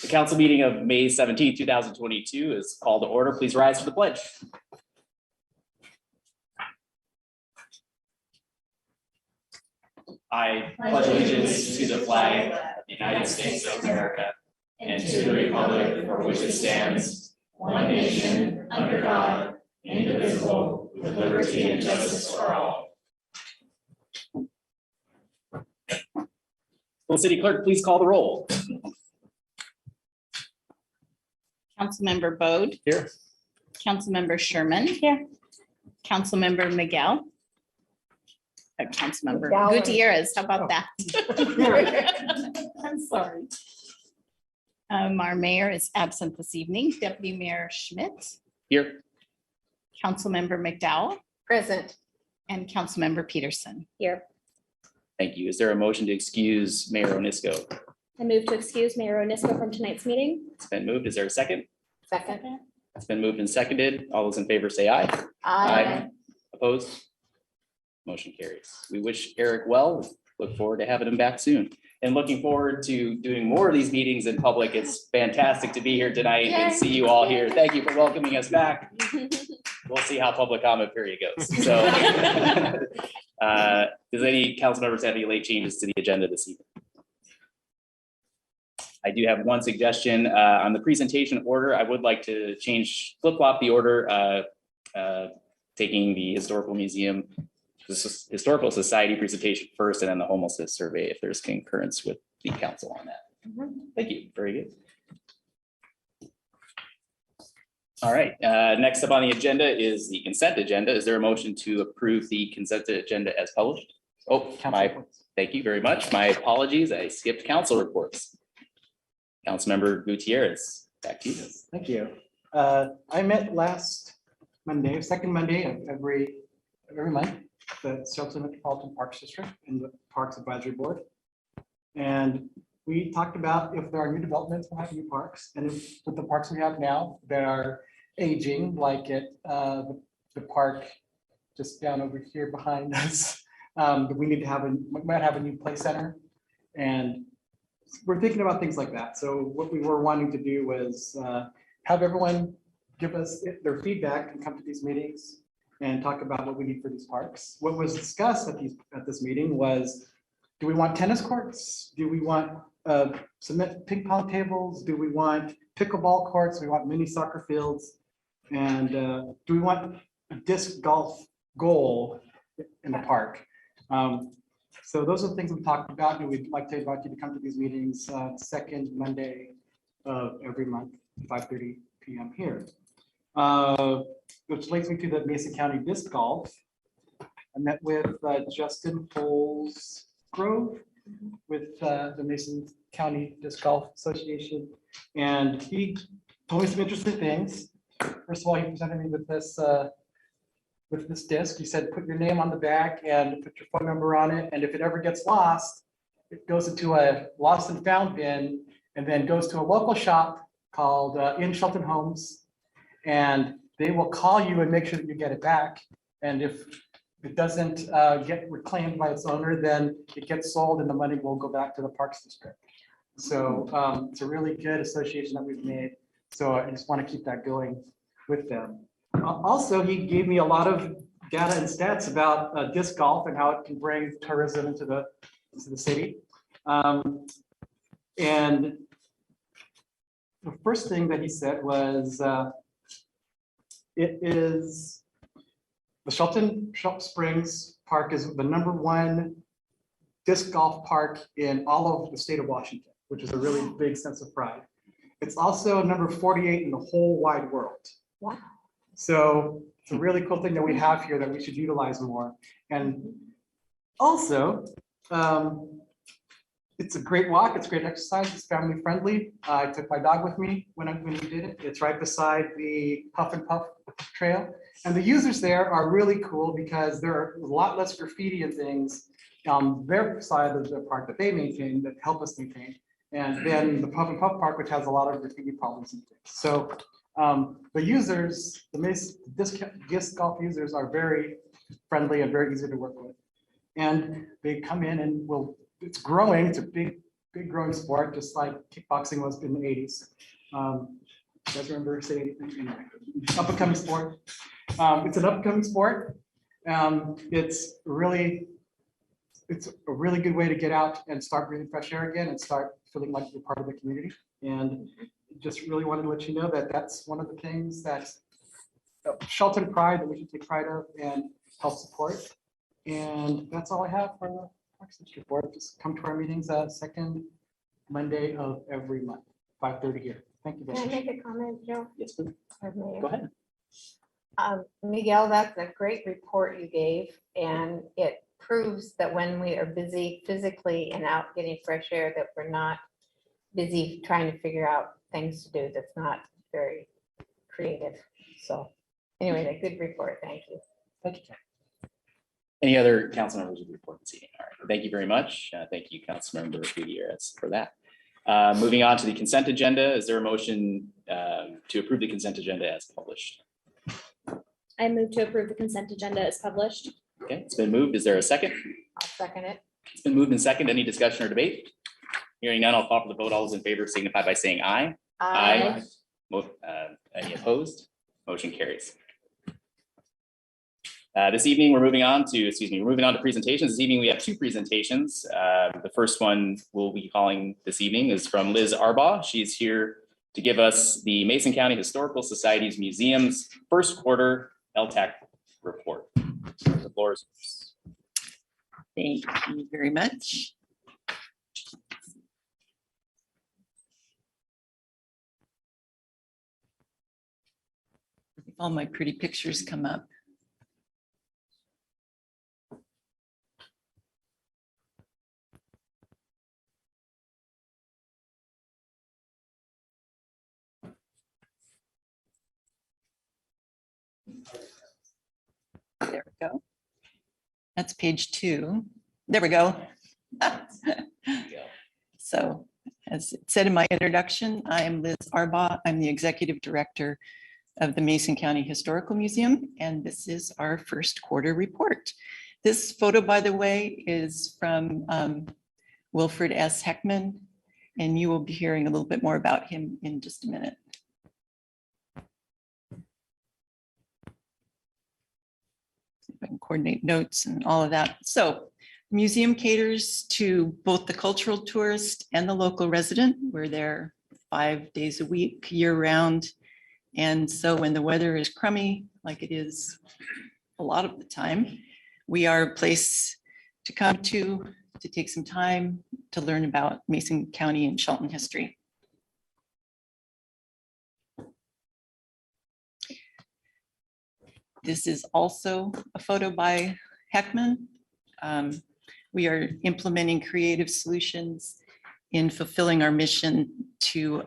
The council meeting of May 17, 2022 is called to order. Please rise for the pledge. I pledge allegiance to the flag of the United States of America and to the republic for which it stands, one nation, under God, indivisible, with liberty and justice for all. Will City Clerk please call the roll? Councilmember Bode. Here. Councilmember Sherman. Here. Councilmember Miguel. Councilmember Gutierrez. How about that? I'm sorry. Our mayor is absent this evening. Deputy Mayor Schmidt. Here. Councilmember McDowell. Present. And Councilmember Peterson. Here. Thank you. Is there a motion to excuse Mayor Onisco? I move to excuse Mayor Onisco from tonight's meeting. It's been moved. Is there a second? Second. It's been moved and seconded. All those in favor say aye. Aye. Opposed? Motion carries. We wish Eric well. Look forward to having him back soon. And looking forward to doing more of these meetings in public. It's fantastic to be here tonight and see you all here. Thank you for welcoming us back. We'll see how public comment period goes. So does any council members have any late changes to the agenda this evening? I do have one suggestion on the presentation order. I would like to flip-flop the order, taking the Historical Society presentation first, and then the homelessness survey, if there's concurrence with the council on that. Thank you. Very good. All right. Next up on the agenda is the consent agenda. Is there a motion to approve the consent agenda as published? Oh, thank you very much. My apologies. I skipped council reports. Councilmember Gutierrez, back to you. Thank you. I met last Monday, second Monday of every month, the Shelton Metropolitan Parks District and the Parks Advisory Board. And we talked about if there are new developments, we'll have new parks. And if, with the parks we have now that are aging, like at the park just down over here behind us, we need to might have a new play center. And we're thinking about things like that. So what we were wanting to do was have everyone give us their feedback and come to these meetings and talk about what we need for these parks. What was discussed at this meeting was, do we want tennis courts? Do we want cement ping pong tables? Do we want pickleball courts? Do we want mini soccer fields? And do we want a disc golf goal in the park? So those are the things we talked about, and we'd like to invite you to come to these meetings second Monday of every month, 5:30 p.m. here. Which leads me to the Mesa County Disc Golf. I met with Justin Holsgrove with the Mason County Disc Golf Association, and he told me some interesting things. First of all, he presented me with this disc. He said, put your name on the back and put your phone number on it. And if it ever gets lost, it goes into a lost and found bin and then goes to a local shop called In Shelton Homes. And they will call you and make sure that you get it back. And if it doesn't get reclaimed by its owner, then it gets sold and the money will go back to the Parks District. So it's a really good association that we've made. So I just want to keep that going with them. Also, he gave me a lot of data and stats about disc golf and how it can bring tourism into the city. And the first thing that he said was, the Shelton Springs Park is the #1 disc golf park in all of the state of Washington, which is a really big sense of pride. It's also number 48 in the whole wide world. Wow. So it's a really cool thing that we have here that we should utilize more. And also, it's a great walk. It's great exercise. It's family friendly. I took my dog with me when we did it. It's right beside the Puff and Puff Trail. And the users there are really cool because there are a lot less graffiti and things on their side of the park that they maintain, that help us maintain. And then the Puff and Puff Park, which has a lot of graffiti problems and things. So the users, the disc golf users are very friendly and very easy to work with. And they come in and it's growing. It's a big good growing sport, just like kickboxing was in the 80s. You guys remember saying anything? Up and coming sport? It's an upcoming sport. It's a really good way to get out and start breathing fresh air again and start feeling like you're part of the community. And just really wanted to let you know that that's one of the things that's Shelton pride that we should take pride of and help support. And that's all I have for the Parks District Board. Just come to our meetings second Monday of every month, 5:30 here. Thank you. Can I make a comment, Joe? Yes, please. Or Mayor? Go ahead. Miguel, that's a great report you gave, and it proves that when we are busy physically and out getting fresh air, that we're not busy trying to figure out things to do. That's not very creative. So anyway, a good report. Thank you. Thank you. Any other council members with report this evening? All right, thank you very much. Thank you, Councilmember Gutierrez, for that. Moving on to the consent agenda, is there a motion to approve the consent agenda as published? I move to approve the consent agenda as published. Okay, it's been moved. Is there a second? I'll second it. It's been moved and second. Any discussion or debate? Hearing none, I'll call for the vote. All those in favor signify by saying aye. Any opposed? Motion carries. This evening, we're moving on to presentations. This evening, we have two presentations. The first one we'll be calling this evening is from Liz Arbaugh. She's here to give us the Mason County Historical Society's Museum's first quarter LTAC report. The floor is yours. Thank you very much. If all my pretty pictures come up. There we go. That's page 2. There we go. So, as it said in my introduction, I am Liz Arbaugh. I'm the executive director of the Mason County Historical Museum, and this is our first quarter report. This photo, by the way, is from Wilfred S. Heckman, and you will be hearing a little bit more about him in just a minute. I can coordinate notes and all of that. So the museum caters to both the cultural tourist and the local resident. We're there 5 days a week, year round. And so when the weather is crummy, like it is a lot of the time, we are a place to come to take some time to learn about Mason County and Shelton history. This is also a photo by Heckman. We are implementing creative solutions in fulfilling our mission to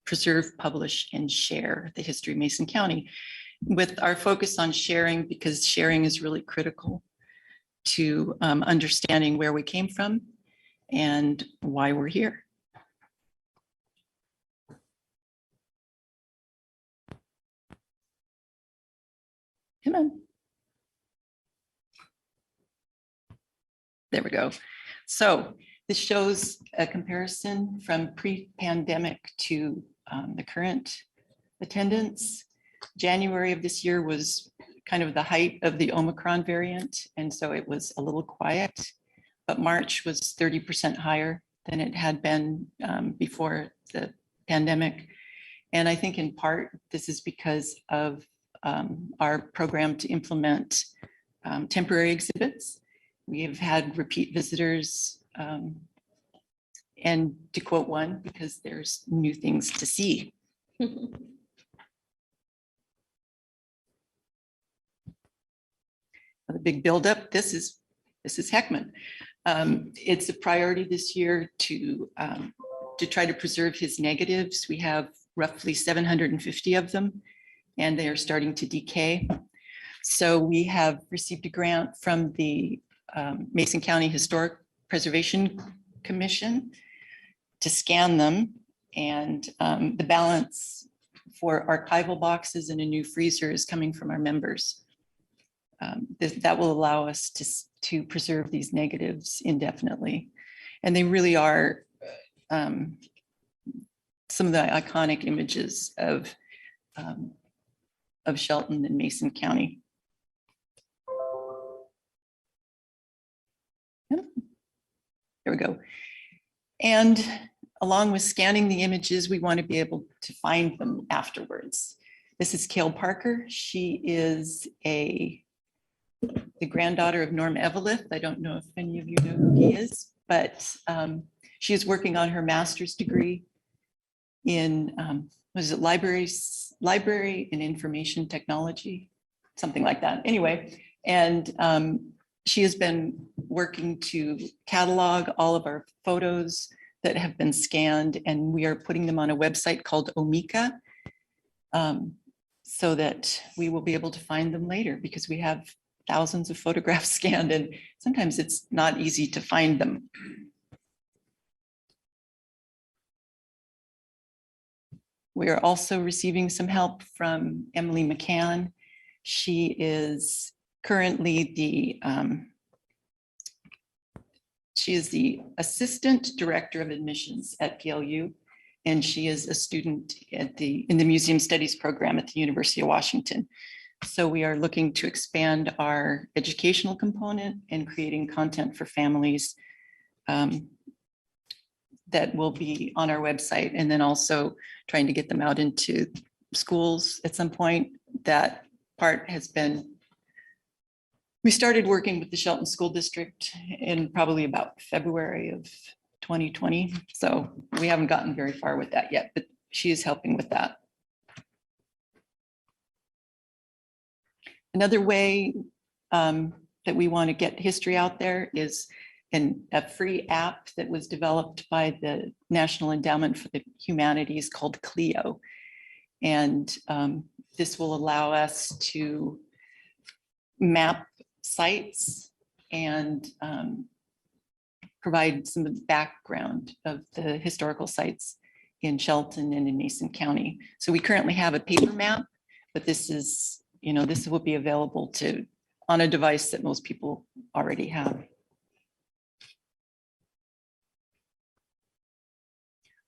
preserve, publish, and share the history of Mason County, with our focus on sharing, because sharing is really critical to understanding where we came from and why we're here. Come on. There we go. So this shows a comparison from pre-pandemic to the current attendance. January of this year was kind of the height of the Omicron variant, and so it was a little quiet, but March was 30% higher than it had been before the pandemic. And I think in part, this is because of our program to implement temporary exhibits. We have had repeat visitors, and to quote one, because there's new things to see. The big buildup. This is Heckman. It's a priority this year to try to preserve his negatives. We have roughly 750 of them, and they are starting to decay. So we have received a grant from the Mason County Historic Preservation Commission to scan them, and the balance for archival boxes and a new freezer is coming from our members. That will allow us to preserve these negatives indefinitely. And they really are some of the iconic images of Shelton and Mason County. Yep. There we go. And along with scanning the images, we want to be able to find them afterwards. This is Kale Parker. She is the granddaughter of Norm Eveleth. I don't know if any of you know who he is, but she is working on her master's degree in, what is it, library and information technology, something like that. Anyway, and she has been working to catalog all of our photos that have been scanned, and we are putting them on a website called Omeka, so that we will be able to find them later, because we have thousands of photographs scanned and sometimes it's not easy to find them. We are also receiving some help from Emily McCann. She is currently the Assistant Director of Admissions at PLU, and she is a student in the Museum Studies program at the University of Washington. So we are looking to expand our educational component and creating content for families that will be on our website, and then also trying to get them out into schools at some point. That part has been, we started working with the Shelton School District in probably about February of 2020. So we haven't gotten very far with that yet, but she is helping with that. Another way that we want to get history out there is a free app that was developed by the National Endowment for the Humanities called Clio. And this will allow us to map sites and provide some of the background of the historical sites in Shelton and in Mason County. So we currently have a paper map, but this is, this will be available on a device that most people already have.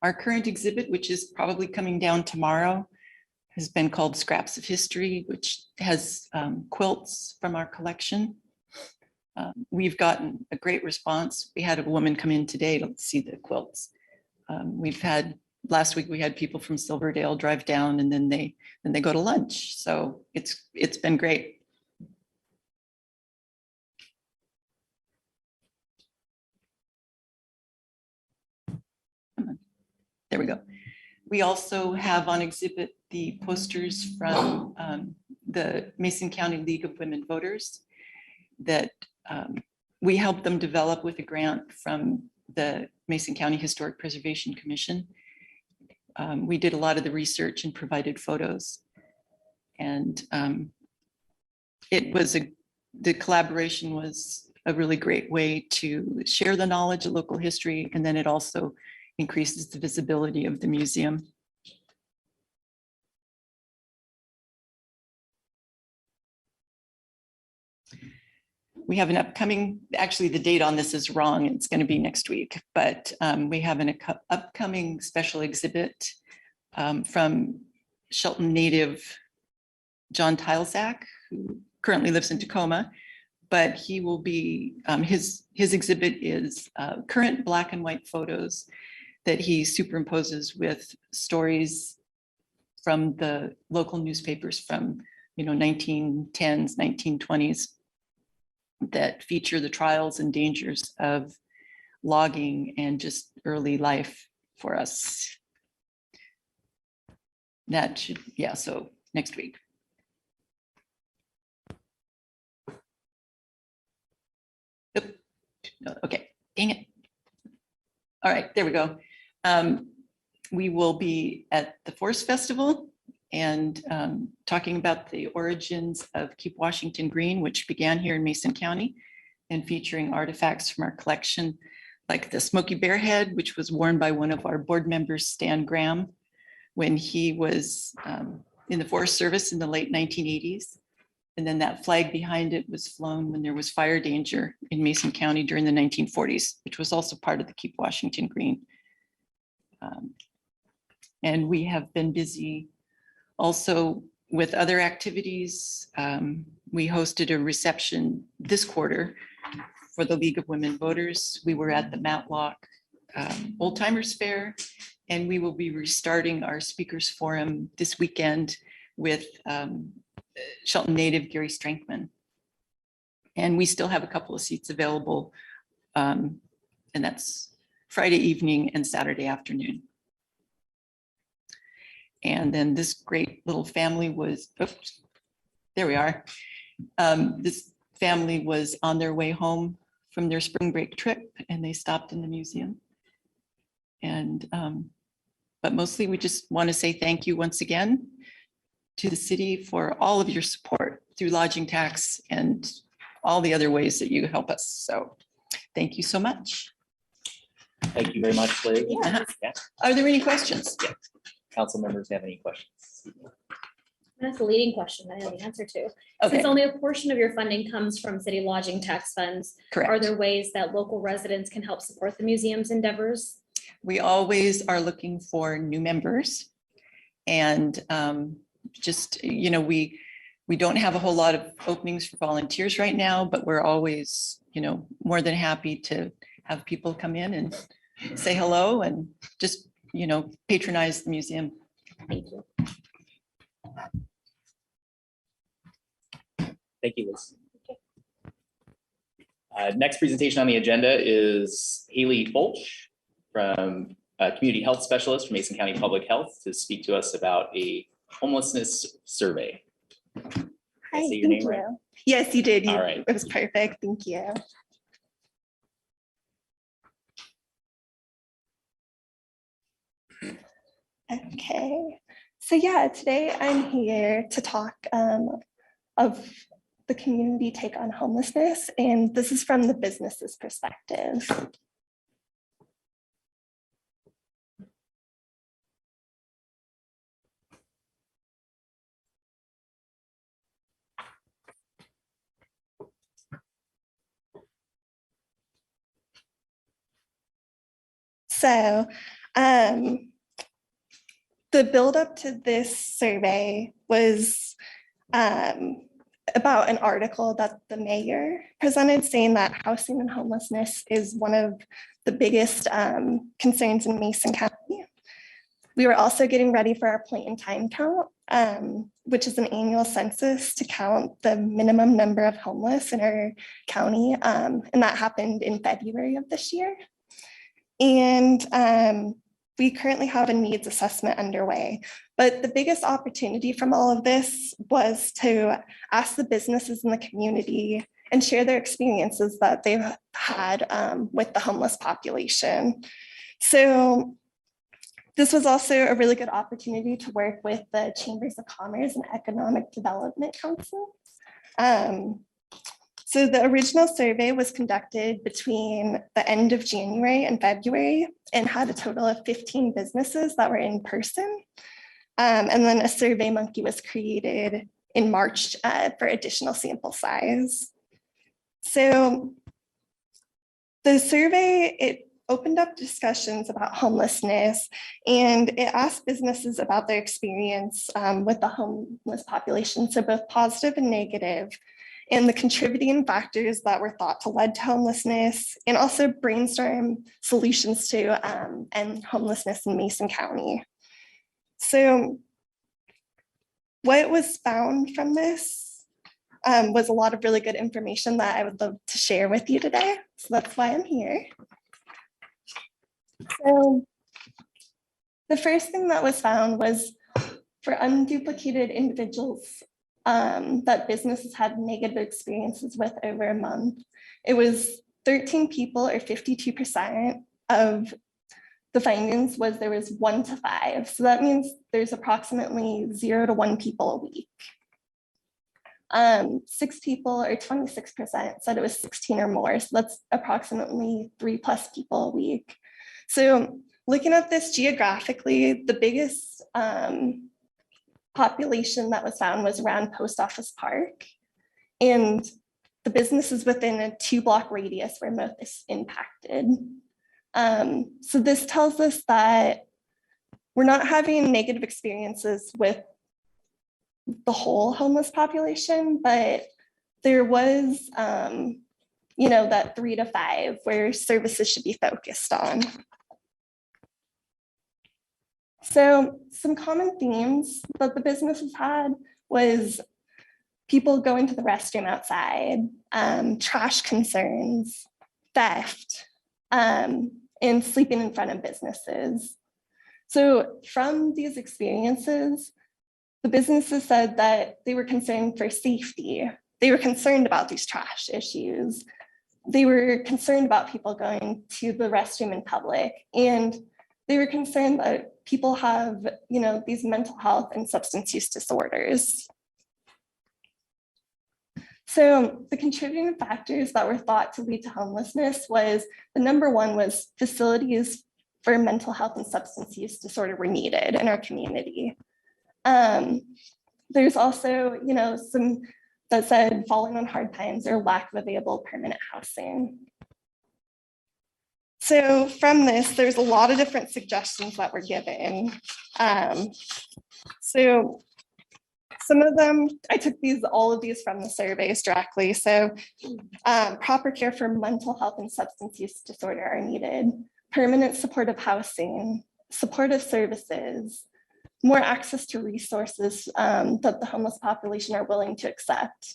Our current exhibit, which is probably coming down tomorrow, has been called Scraps of History, which has quilts from our collection. We've gotten a great response. We had a woman come in today to see the quilts. Last week we had people from Silverdale drive down, and then they go to lunch. So it's been great. There we go. We also have on exhibit the posters from the Mason County League of Women Voters that we helped them develop with a grant from the Mason County Historic Preservation Commission. We did a lot of the research and provided photos. And the collaboration was a really great way to share the knowledge of local history, and then it also increases the visibility of the museum. We have an upcoming, actually the date on this is wrong, it's going to be next week, but we have an upcoming special exhibit from Shelton native John Tilsack, who currently lives in Tacoma, but he will be, his exhibit is current black and white photos that he superimposes with stories from the local newspapers from 1910s, 1920s that feature the trials and dangers of logging and just early life for us. That should, yeah, so next week. Oop. No, okay, dang it. All right, there we go. We will be at the Forest Festival and talking about the origins of Keep Washington Green, which began here in Mason County, and featuring artifacts from our collection, like the Smoky Bear head, which was worn by one of our board members, Stan Graham, when he was in the Forest Service in the late 1980s. And then that flag behind it was flown when there was fire danger in Mason County during the 1940s, which was also part of the Keep Washington Green And we have been busy also with other activities. We hosted a reception this quarter for the League of Women Voters. We were at the Matlock Old Timers Fair, and we will be restarting our speakers forum this weekend with Shelton native Gary Strankman. And we still have a couple of seats available, and that's Friday evening and Saturday afternoon. And then this great little family was, oops, there we are. This family was on their way home from their spring break trip, and they stopped in the museum. And but mostly we just want to say thank you once again to the city for all of your support through lodging tax and all the other ways that you help us. So thank you so much. Thank you very much, Liz. Yeah. Yeah. Are there any questions? Council members have any questions? That's a leading question that I have the answer to. Okay, Since only a portion of your funding comes from city lodging tax funds, are correct. there ways that local residents can help support the museum's endeavors? We always are looking for new members. And just, you know, we don't have a whole lot of openings for volunteers right now, but we're always, you know, more than happy to have people come in and say hello and just, you know, patronize the museum. Thank you. Thank you, Liz. Next presentation on the agenda is Haley Folch from Community Health Specialist from Mason County Public Health to speak to us about a homelessness survey. Hi, say your thank name right? you. Yes, you did. All right. It was perfect. Thank you. Okay, so yeah, today I'm here to talk of the community take on homelessness, and this is from the business's perspective. So the buildup to this survey was about an article that the mayor presented saying that housing and homelessness is one of the biggest concerns in Mason County. We were also getting ready for our point in time count, which is an annual census to count the minimum number of homeless in our county. And that happened in February of this year. And we currently have a needs assessment underway, but the biggest opportunity from all of this was to ask the businesses in the community and share their experiences that they've had with the homeless population. So this was also a really good opportunity to work with the Chambers of Commerce and Economic Development Council. So the original survey was conducted between the end of January and February and had a total of 15 businesses that were in person. And then a Survey Monkey was created in March for additional sample size. So the survey, it opened up discussions about homelessness, and it asked businesses about their experience with the homeless population, so both positive and negative, and the contributing factors that were thought to lead to homelessness, and also brainstorm solutions to end homelessness in Mason County. So what was found from this was a lot of really good information that I would love to share with you today. So that's why I'm here. So the first thing that was found was for unduplicated individuals that businesses had negative experiences with over a month. It was 13 people, or 52% of the findings was there was 1 to 5. So that means there's approximately 0 to 1 people a week. 6 people, or 26%, said it was 16 or more. So that's approximately 3+ people a week. So looking at this geographically, the biggest population that was found was around Post Office Park, and the businesses within a 2-block radius were most impacted. So this tells us that we're not having negative experiences with the whole homeless population, but there was, that 3 to 5 where services should be focused on. So some common themes that the businesses had was people going to the restroom outside, trash concerns, theft, and sleeping in front of businesses. So from these experiences, the businesses said that they were concerned for safety. They were concerned about these trash issues. They were concerned about people going to the restroom in public. And they were concerned that people have, these mental health and substance use disorders. So the contributing factors that were thought to lead to homelessness was, the number one was facilities for mental health and substance use disorder were needed in our community. There's also, some that said falling on hard times or lack of available permanent housing. So from this, there's a lot of different suggestions that were given. So some of them, I took all of these from the surveys directly. So proper care for mental health and substance use disorder are needed. Permanent supportive housing, supportive services, more access to resources that the homeless population are willing to accept.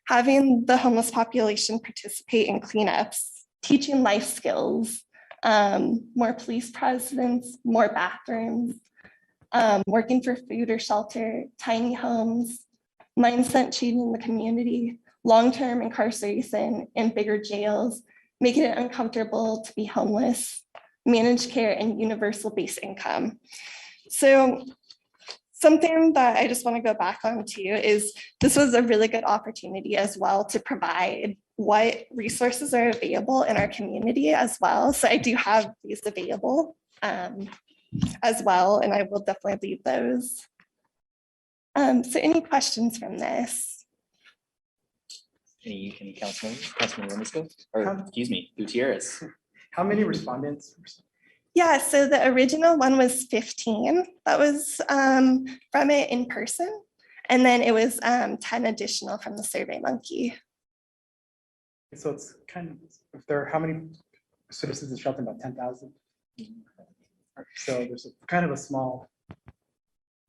Having the homeless population participate in cleanups, teaching life skills, more police presence, more bathrooms, working for food or shelter, tiny homes, mindset change in the community, long-term incarceration in bigger jails, making it uncomfortable to be homeless, managed care, and universal base income. So something that I just want to go back on to is this was a really good opportunity as well to provide what resources are available in our community as well. So I do have these available as well, and I will definitely leave those. So any questions from this? Any Councilman Lemisco, or excuse me, Gutierrez? How many respondents? Yeah, so the original one was 15. That was from it in person. And then it was 10 additional from the Survey Monkey. So it's kind of, if there are how many citizens in Shelton? About 10,000. So there's kind of a small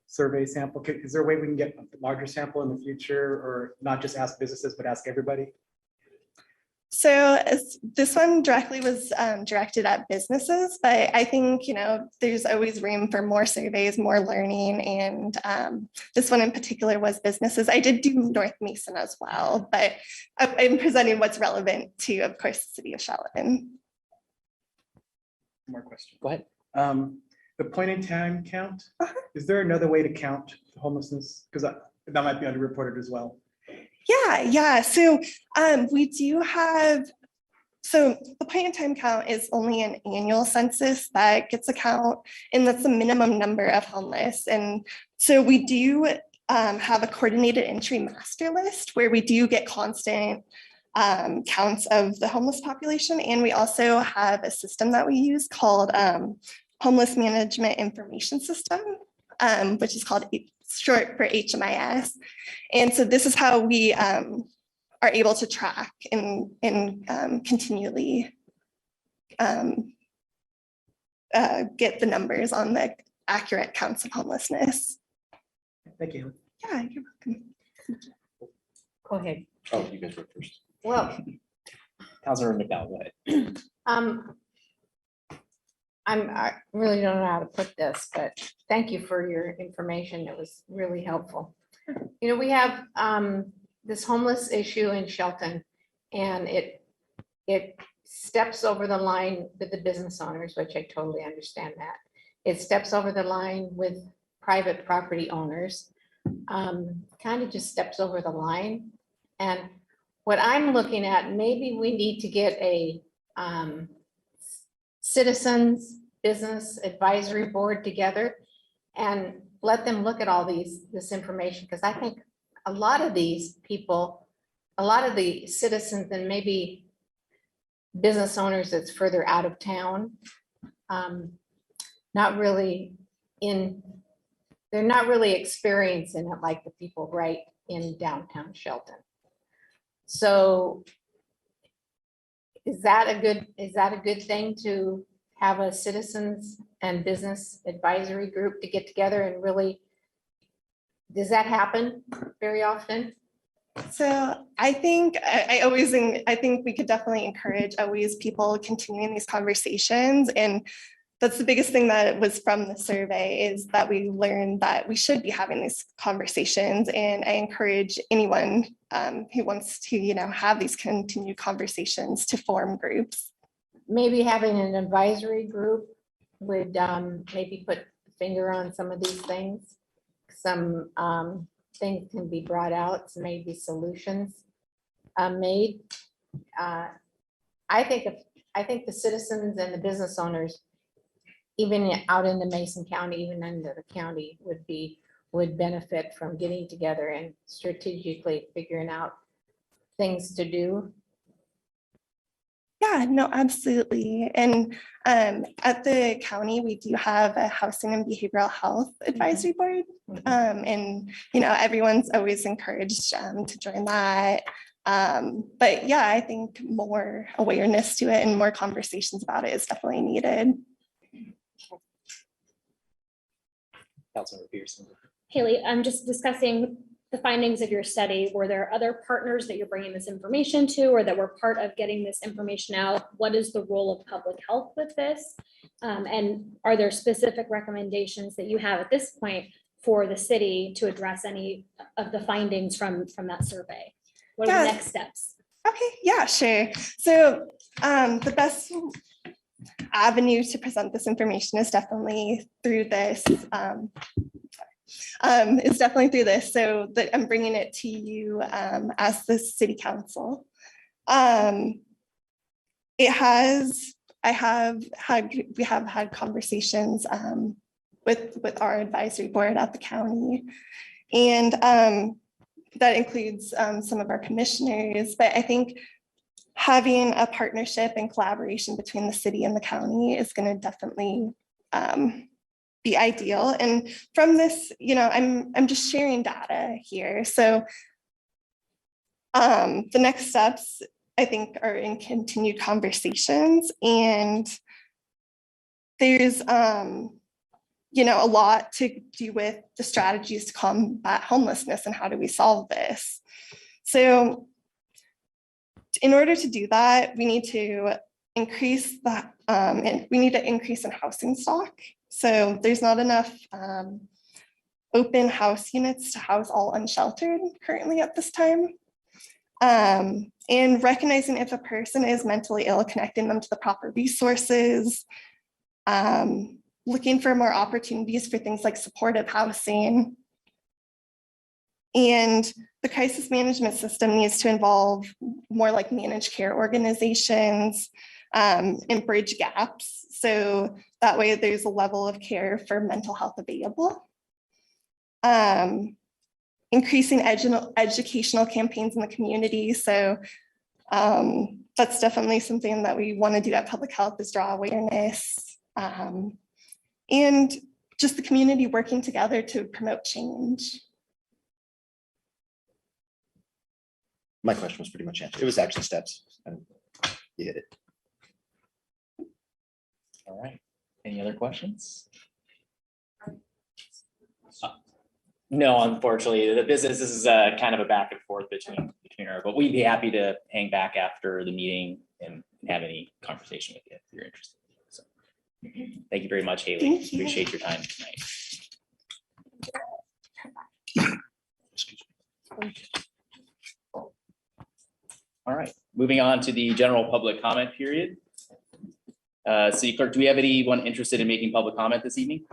survey sample. Is there a way we can get a larger sample in the future, or not just ask businesses, but ask everybody? So this one directly was directed at businesses, but I think, there's always room for more surveys, more learning. And this one in particular was businesses. I did do North Mason as well, but I'm presenting what's relevant to, of course, the city of Shelton. More questions. Go ahead. The point in time count, is there another way to count homelessness? Because that might be underreported as well. Yeah. So we do have, so the point in time count is only an annual census that gets a count, and that's the minimum number of homeless. And so we do have a coordinated entry master list where we do get constant counts of the homeless population. And we also have a system that we use called Homeless Management Information System, which is called short for HMIS. And so this is how we are able to track and continually get the numbers on the accurate counts of homelessness. Thank you. Yeah, you're welcome. Go ahead. Oh, you guys were first. Well, Councilor McDowell, go ahead. I really don't know how to put this, but thank you for your information. It was really helpful. We have this homeless issue in Shelton, and it steps over the line with the business owners, which I totally understand that. It steps over the line with private property owners, kind of just steps over the line. And what I'm looking at, maybe we need to get a citizens business advisory board together and let them look at all this information, because I think a lot of these people, a lot of the citizens and maybe business owners that's further out of town, not really they're not really experiencing it like the people right in downtown Shelton. So is that a good thing to have a citizens and business advisory group to get together and really, does that happen very often? So I think I think we could definitely encourage always people continuing these conversations. And that's the biggest thing that was from the survey, is that we learned that we should be having these conversations. And I encourage anyone who wants to, have these continued conversations to form groups. Maybe having an advisory group would maybe put a finger on some of these things. Some things can be brought out, so maybe solutions made. I think the citizens and the business owners, even out in the Mason County, even under the county, would benefit from getting together and strategically figuring out things to do. Yeah, no, absolutely. And at the county, we do have a housing and behavioral health advisory board. And, everyone's always encouraged to join that. But yeah, I think more awareness to it and more conversations about it is definitely needed. Councilmember Pearson. Haley, I'm just discussing the findings of your study. Were there other partners that you're bringing this information to, or that were part of getting this information out? What is the role of public health with this? And are there specific recommendations that you have at this point for the city to address any of the findings from that survey? What are the next steps? Okay, yeah, sure. So the best avenue to present this information is definitely through this. So that I'm bringing it to you as the city council. We have had conversations with our advisory board at the county, and that includes some of our commissioners, but I think having a partnership and collaboration between the city and the county is going to definitely be ideal. And from this, I'm just sharing data here. So the next steps, I think, are in continued conversations, and there's a lot to do with the strategies to combat homelessness and how do we solve this. So in order to do that, we need to increase in housing stock. So there's not enough open house units to house all unsheltered currently at this time. And recognizing if a person is mentally ill, connecting them to the proper resources, looking for more opportunities for things like supportive housing. And the crisis management system needs to involve more like managed care organizations and bridge gaps. So that way there's a level of care for mental health available. Increasing educational campaigns in the community. So that's definitely something that we want to do at Public Health, is draw awareness. And just the community working together to promote change. My question was pretty much answered. It was action steps, and you hit it. All right. Any other questions? No, unfortunately, this is kind of a back and forth between her, but we'd be happy to hang back after the meeting and have any conversation with you if you're interested. So, thank you very much, Haley. Thank you. Appreciate your time tonight. Excuse me. All right, moving on to the general public comment period. City Clerk, do we have anyone interested in making public comment this evening?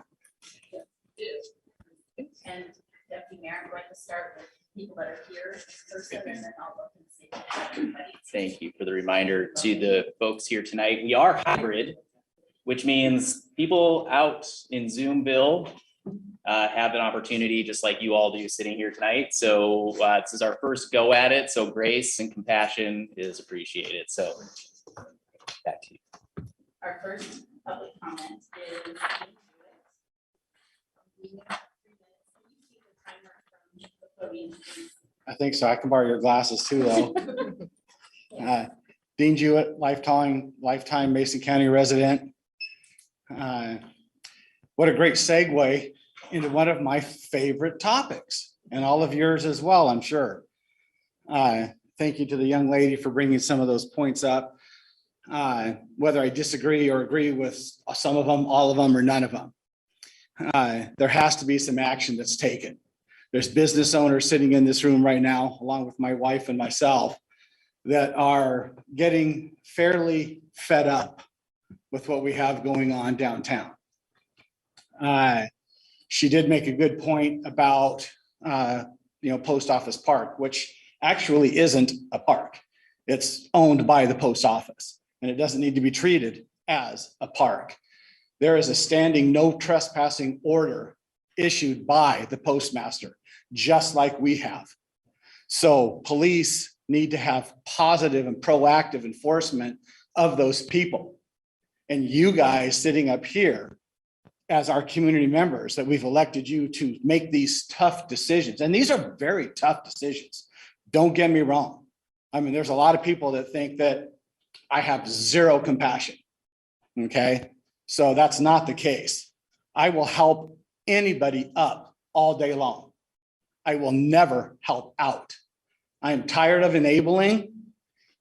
And Deputy Mayor, I'm going to start with people that are here in person, and then I'll look and see if everybody. Thank you for the reminder to the folks here tonight. We are hybrid, which means people out in Zoomville have an opportunity just like you all do sitting here tonight. So this is our first go at it. So grace and compassion is appreciated. So back to you. Our first public comment is I think so. I can borrow your glasses too, though. Dean Jewett, lifetime Mason County resident. What a great segue into one of my favorite topics, and all of yours as well, I'm sure. Thank you to the young lady for bringing some of those points up. Whether I disagree or agree with some of them, all of them, or none of them. There has to be some action that's taken. There's business owners sitting in this room right now, along with my wife and myself, that are getting fairly fed up with what we have going on downtown. She did make a good point about, Post Office Park, which actually isn't a park. It's owned by the post office, and it doesn't need to be treated as a park. There is a standing no trespassing order issued by the postmaster, just like we have. So police need to have positive and proactive enforcement of those people. And you guys sitting up here as our community members that we've elected you to make these tough decisions. And these are very tough decisions. Don't get me wrong. I mean, there's a lot of people that think that I have zero compassion. Okay, so that's not the case. I will help anybody up all day long. I will never help out. I am tired of enabling,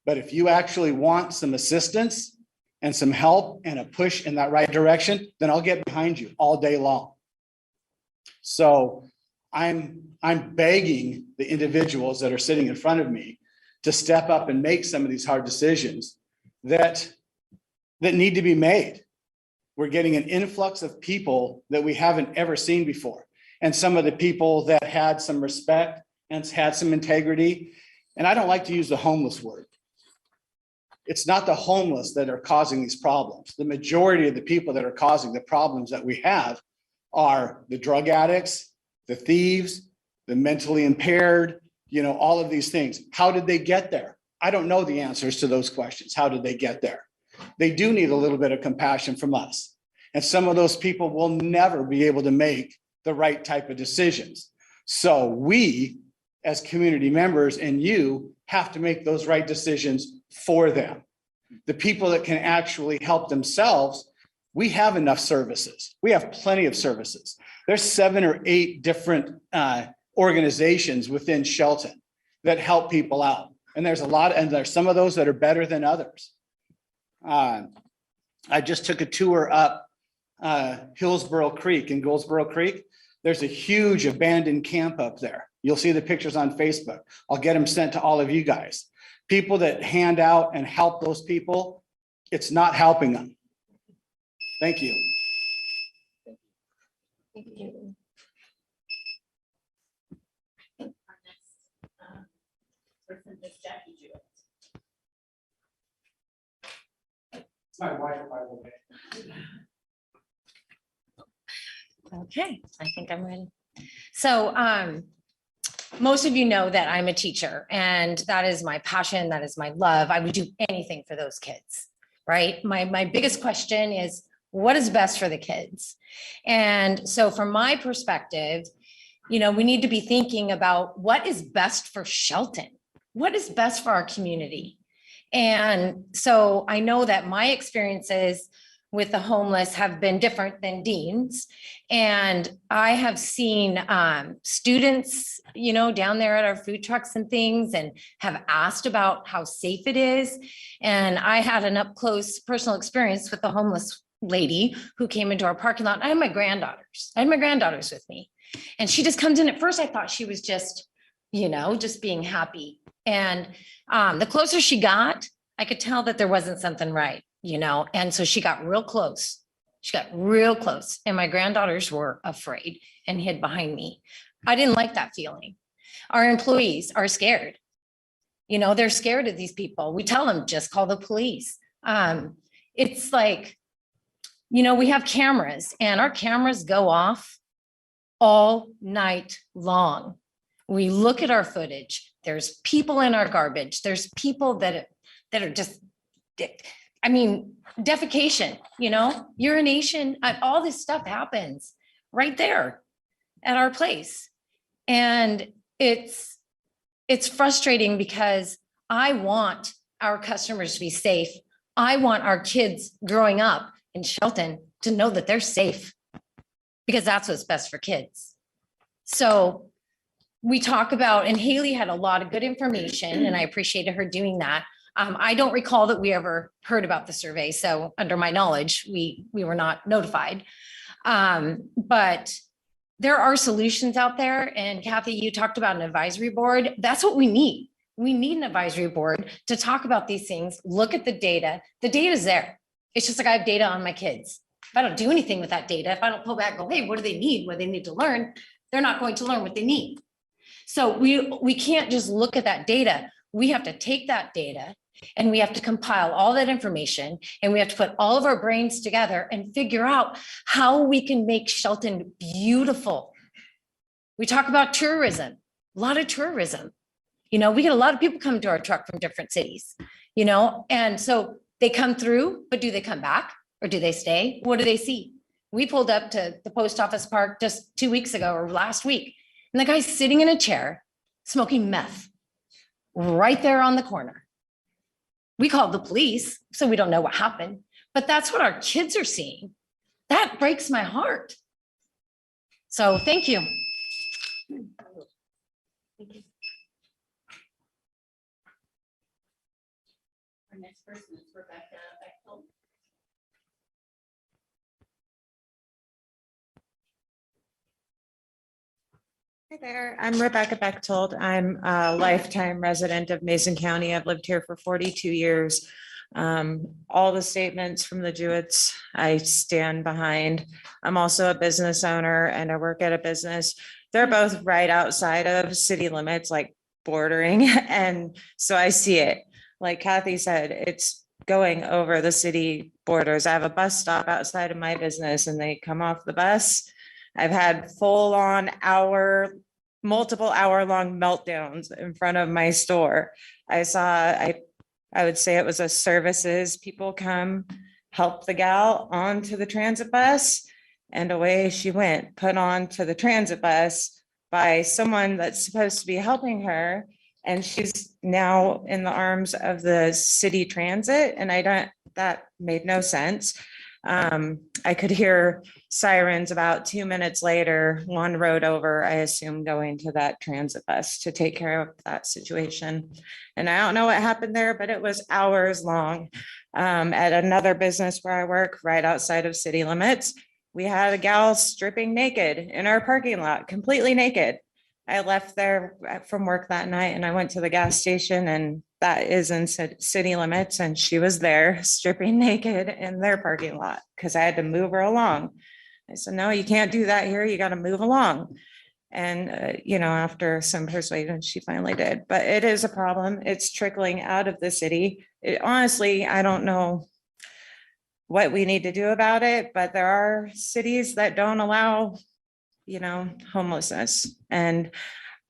but if you actually want some assistance and some help and a push in that right direction, then I'll get behind you all day long. So I'm begging the individuals that are sitting in front of me to step up and make some of these hard decisions that need to be made. We're getting an influx of people that we haven't ever seen before. And some of the people that had some respect and had some integrity. And I don't like to use the homeless word. It's not the homeless that are causing these problems. The majority of the people that are causing the problems that we have are the drug addicts, the thieves, the mentally impaired, all of these things. How did they get there? I don't know the answers to those questions. How did they get there? They do need a little bit of compassion from us. And some of those people will never be able to make the right type of decisions. So we, as community members, and you have to make those right decisions for them. The people that can actually help themselves, we have enough services. We have plenty of services. There's 7 or 8 different organizations within Shelton that help people out. And there's a lot, and there's some of those that are better than others. I just took a tour up Hillsborough Creek in Goldsboro Creek. There's a huge abandoned camp up there. You'll see the pictures on Facebook. I'll get them sent to all of you guys. People that hand out and help those people, it's not helping them. Thank you. Thank you. Our next person is Jackie Jewett. It's my wife, by the way. Okay, I think I'm ready. So most of you know that I'm a teacher, and that is my passion, that is my love. I would do anything for those kids, right? My biggest question is, what is best for the kids? And so from my perspective, we need to be thinking about what is best for Shelton. What is best for our community? And so I know that my experiences with the homeless have been different than Dean's. And I have seen students, down there at our food trucks and things, and have asked about how safe it is. And I had an up close personal experience with the homeless lady who came into our parking lot. I had my granddaughters with me. And she just comes in. At first I thought she was just being happy. And the closer she got, I could tell that there wasn't something right. And so she got real close. And my granddaughters were afraid and hid behind me. I didn't like that feeling. Our employees are scared. They're scared of these people. We tell them, just call the police. It's like, we have cameras, and our cameras go off all night long. We look at our footage. There's people in our garbage. There's people that are just, defecation, urination, all this stuff happens right there. at our place. And it's frustrating because I want our customers to be safe. I want our kids growing up in Shelton to know that they're safe because that's what's best for kids. So we talk about, and Haley had a lot of good information and I appreciated her doing that. I don't recall that we ever heard about the survey. So under my knowledge, we were not notified. But there are solutions out there. And Kathy, you talked about an advisory board. That's what we need. We need an advisory board to talk about these things, look at the data. The data is there. It's just like I have data on my kids. If I don't do anything with that data, if I don't pull back and go, hey, what do they need? What do they need to learn? They're not going to learn what they need. So we can't just look at that data. We have to take that data and we have to compile all that information and we have to put all of our brains together and figure out how we can make Shelton beautiful. We talk about tourism, a lot of tourism. You know, we get a lot of people come to our truck from different cities, you know, and so they come through, but do they come back or do they stay? What do they see? We pulled up to the post office park just 2 weeks ago or last week, and the guy's sitting in a chair smoking meth right there on the corner. We called the police, so we don't know what happened, but that's what our kids are seeing. That breaks my heart. So thank you. Thank you. Our next person is Rebecca Bechtold. Hi there, I'm Rebecca Bechtold. I'm a lifetime resident of Mason County. I've lived here for 42 years. All the statements from the Jewetts, I stand behind. I'm also a business owner and I work at a business. They're both right outside of city limits, like bordering. And so I see it. Like Kathy said, it's going over the city borders. I have a bus stop outside of my business and they come off the bus. I've had multiple hour long meltdowns in front of my store. I would say it was a services, people come help the gal onto the transit bus and away she went, put on to the transit bus by someone that's supposed to be helping her. And she's now in the arms of the city transit. And that made no sense. I could hear sirens about 2 minutes later, one rode over, I assume going to that transit bus to take care of that situation. And I don't know what happened there, but it was hours long. At another business where I work right outside of city limits, we had a gal stripping naked in our parking lot, completely naked. I left there from work that night and I went to the gas station and that is in city limits and she was there stripping naked in their parking lot because I had to move her along. I said, no, you can't do that here. You got to move along. And, after some persuasion, she finally did. But it is a problem. It's trickling out of the city. Honestly, I don't know what we need to do about it, but there are cities that don't allow homelessness. And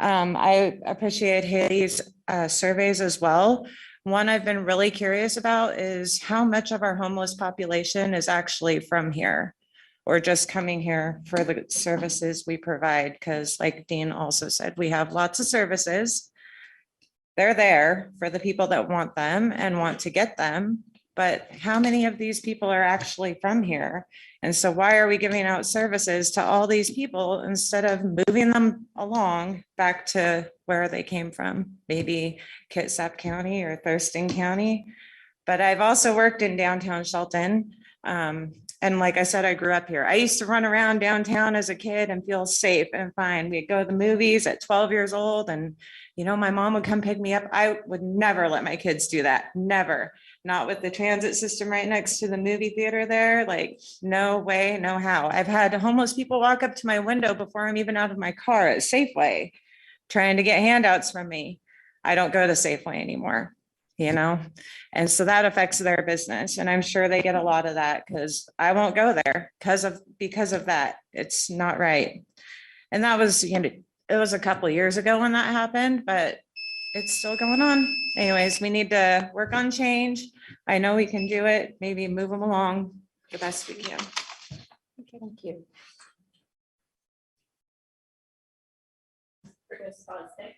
I appreciate Haley's surveys as well. One I've been really curious about is how much of our homeless population is actually from here or just coming here for the services we provide. Because like Dean also said, we have lots of services. They're there for the people that want them and want to get them. But how many of these people are actually from here? And so why are we giving out services to all these people instead of moving them along back to where they came from? Maybe Kitsap County or Thurston County. But I've also worked in downtown Shelton. And like I said, I grew up here. I used to run around downtown as a kid and feel safe and fine. We'd go to the movies at 12 years old and, my mom would come pick me up. I would never let my kids do that. Never. Not with the transit system right next to the movie theater there. Like, no way, no how. I've had homeless people walk up to my window before I'm even out of my car at Safeway trying to get handouts from me. I don't go to Safeway anymore, and so that affects their business. And I'm sure they get a lot of that because I won't go there because of that. It's not right. And that was, it was a couple of years ago when that happened, but it's still going on. Anyways, we need to work on change. I know we can do it. Maybe move them along the best we can. Okay, thank you. Curtis Fosdick.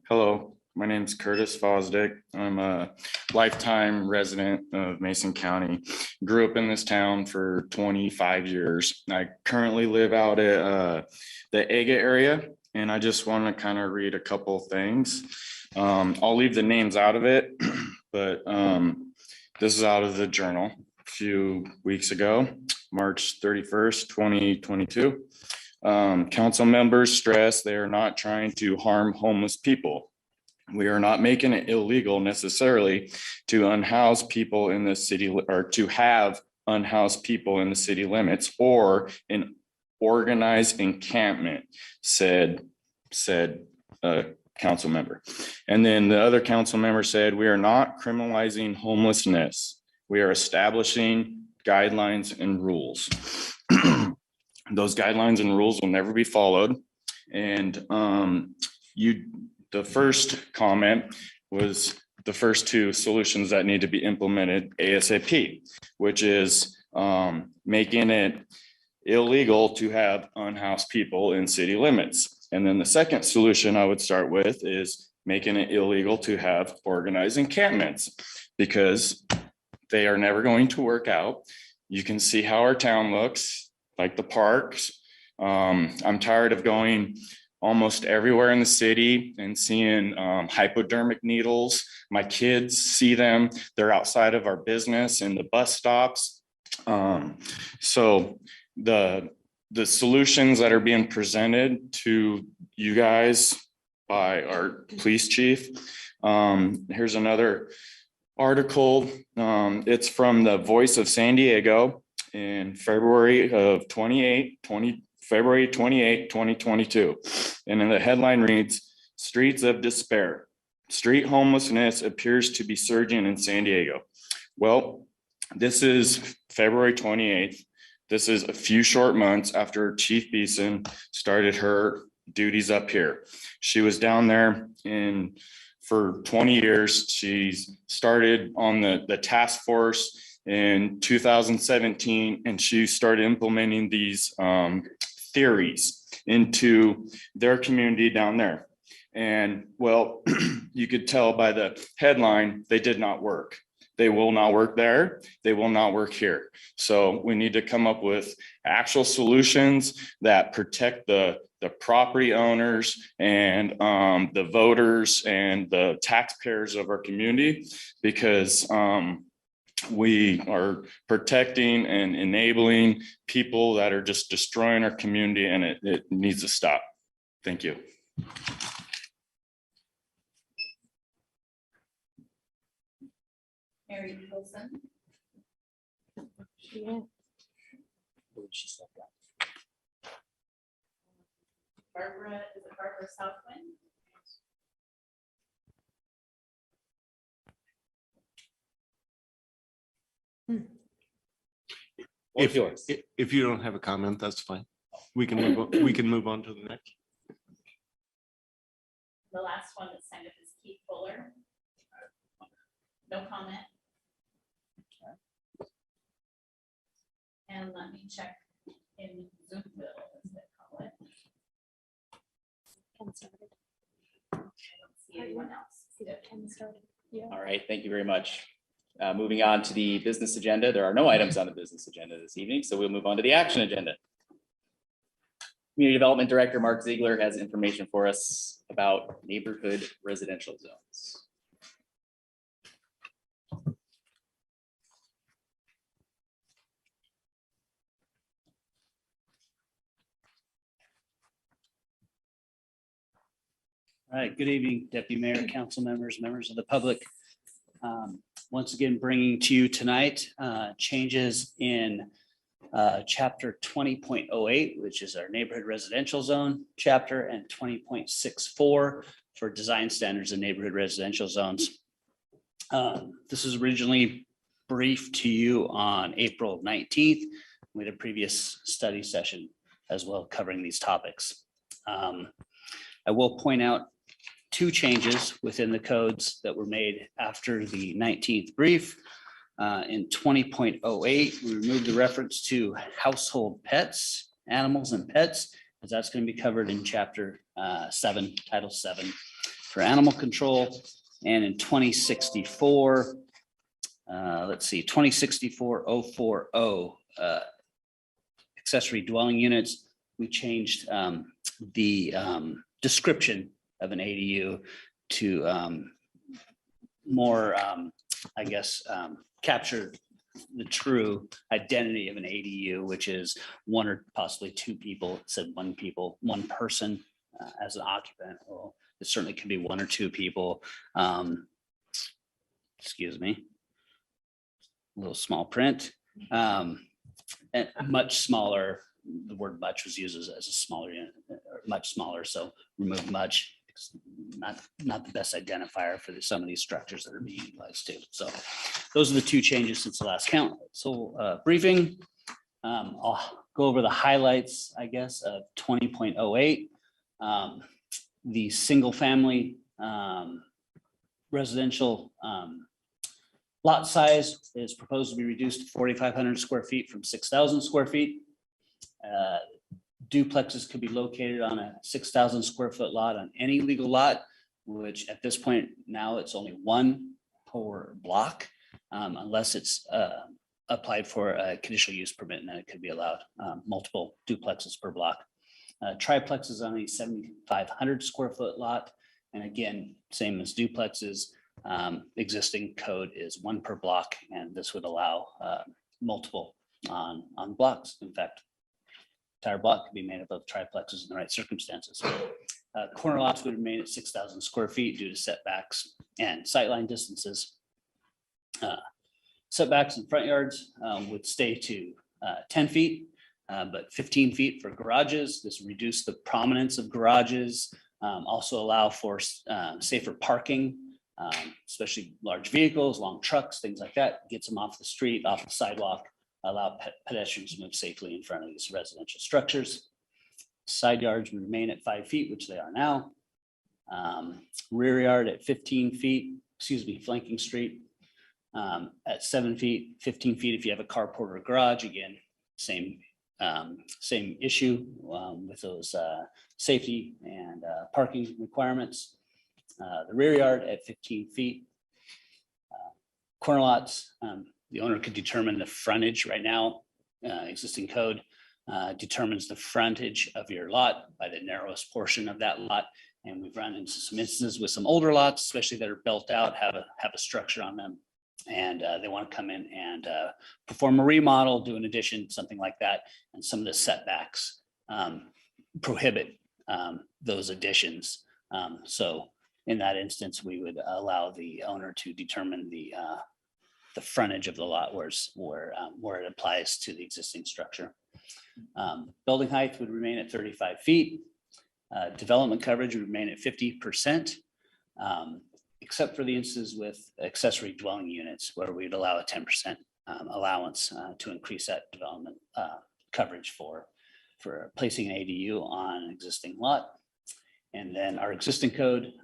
Hello, my name is Curtis Fosdick. I'm a lifetime resident of Mason County. Grew up in this town for 25 years. I currently live out at the Aga area, and I just want to kind of read a couple things. I'll leave the names out of it, but this is out of the journal a few weeks ago, March 31st, 2022. Council members stress they are not trying to harm homeless people. We are not making it illegal necessarily to unhouse people in the city or to have unhoused people in the city limits or an organized encampment, said council member. And then the other council member said, we are not criminalizing homelessness. We are establishing guidelines and rules. Those guidelines and rules will never be followed. And the first comment was the first two solutions that need to be implemented ASAP, which is making it illegal to have unhoused people in city limits. And then the second solution I would start with is making it illegal to have organized encampments, because they are never going to work out. You can see how our town looks, like the parks. I'm tired of going almost everywhere in the city and seeing hypodermic needles. My kids see them. They're outside of our business and the bus stops. So the solutions that are being presented to you guys by our police chief. Here's another article. It's from the Voice of San Diego in February 28, 2022. And then the headline reads, "Streets of Despair. Street homelessness appears to be surging in San Diego." Well, this is February 28th. This is a few short months after Chief Beeson started her duties up here. She was down there for 20 years. She's started on the task force in 2017, and she started implementing these theories into their community down there. And well, you could tell by the headline, they did not work. They will not work there. They will not work here. So we need to come up with actual solutions that protect the property owners and the voters and the taxpayers of our community, because we are protecting and enabling people that are just destroying our community, and it needs to stop. Thank you. Mary Wilson. Barbara, is it Barbara Southwind? If you don't have a comment, that's fine. We can move on, to the next. The last one that's signed up is Keith Fuller. No comment. And let me check in Zoomville, as they call it. I don't see anyone else. All right, thank you very much. Moving on to the business agenda. There are no items on the business agenda this evening, so we'll move on to the action agenda. Community Development Director Mark Ziegler has information for us about neighborhood residential zones. All right, good evening, Deputy Mayor, council members, members of the public. Once again, bringing to you tonight changes in chapter 20.08, which is our neighborhood residential zone chapter, and 20.64 for design standards in neighborhood residential zones. This was originally briefed to you on April 19th. We had a previous study session as well covering these topics. I will point out two changes within the codes that were made after the 19th brief. In 20.08, we removed the reference to household pets, animals and pets, because that's going to be covered in chapter 7, title 7 for animal control. And in 2064, let's see, 2064-040, accessory dwelling units, we changed the description of an ADU to more, I guess, capture the true identity of an ADU, which is one or possibly two people. It said one person as an occupant. Well, it certainly can be one or two people. Excuse me. A little small print. And much smaller. The word much was used as a smaller unit, or much smaller. So remove much. It's not the best identifier for some of these structures that are being utilized too. So those are the two changes since the last count. So briefing, I'll go over the highlights, I guess, of 20.08. The single family residential lot size is proposed to be reduced to 4,500 square feet from 6,000 square feet. Duplexes could be located on a 6,000 square foot lot on any legal lot, which at this point now it's only one per block, unless it's applied for a conditional use permit, and then it could be allowed multiple duplexes per block. Triplexes on a 7,500 square foot lot, and again, same as duplexes. Existing code is one per block, and this would allow multiple on blocks. In fact, entire block could be made up of triplexes in the right circumstances. Corner lots would remain at 6,000 square feet due to setbacks and sightline distances. Setbacks in front yards would stay to 10 feet, but 15 feet for garages. This reduced the prominence of garages, also allow for safer parking, especially large vehicles, long trucks, things like that. Gets them off the street, off the sidewalk, allow pedestrians to move safely in front of these residential structures. Side yards would remain at 5 feet, which they are now. Rear yard at 15 feet, flanking street at 7 feet, 15 feet if you have a carport or a garage. Again, same issue with those safety and parking requirements. The rear yard at 15 feet. Corner lots, the owner could determine the frontage. Right now, existing code determines the frontage of your lot by the narrowest portion of that lot. And we've run into some instances with some older lots, especially that are built out, have a structure on them. And they want to come in and perform a remodel, do an addition, something like that. And some of the setbacks prohibit those additions. So in that instance, we would allow the owner to determine the frontage of the lot where it applies to the existing structure. Building height would remain at 35 feet. Development coverage would remain at 50%, except for the instances with accessory dwelling units where we'd allow a 10% allowance to increase that development coverage for placing an ADU on an existing lot. And then our existing code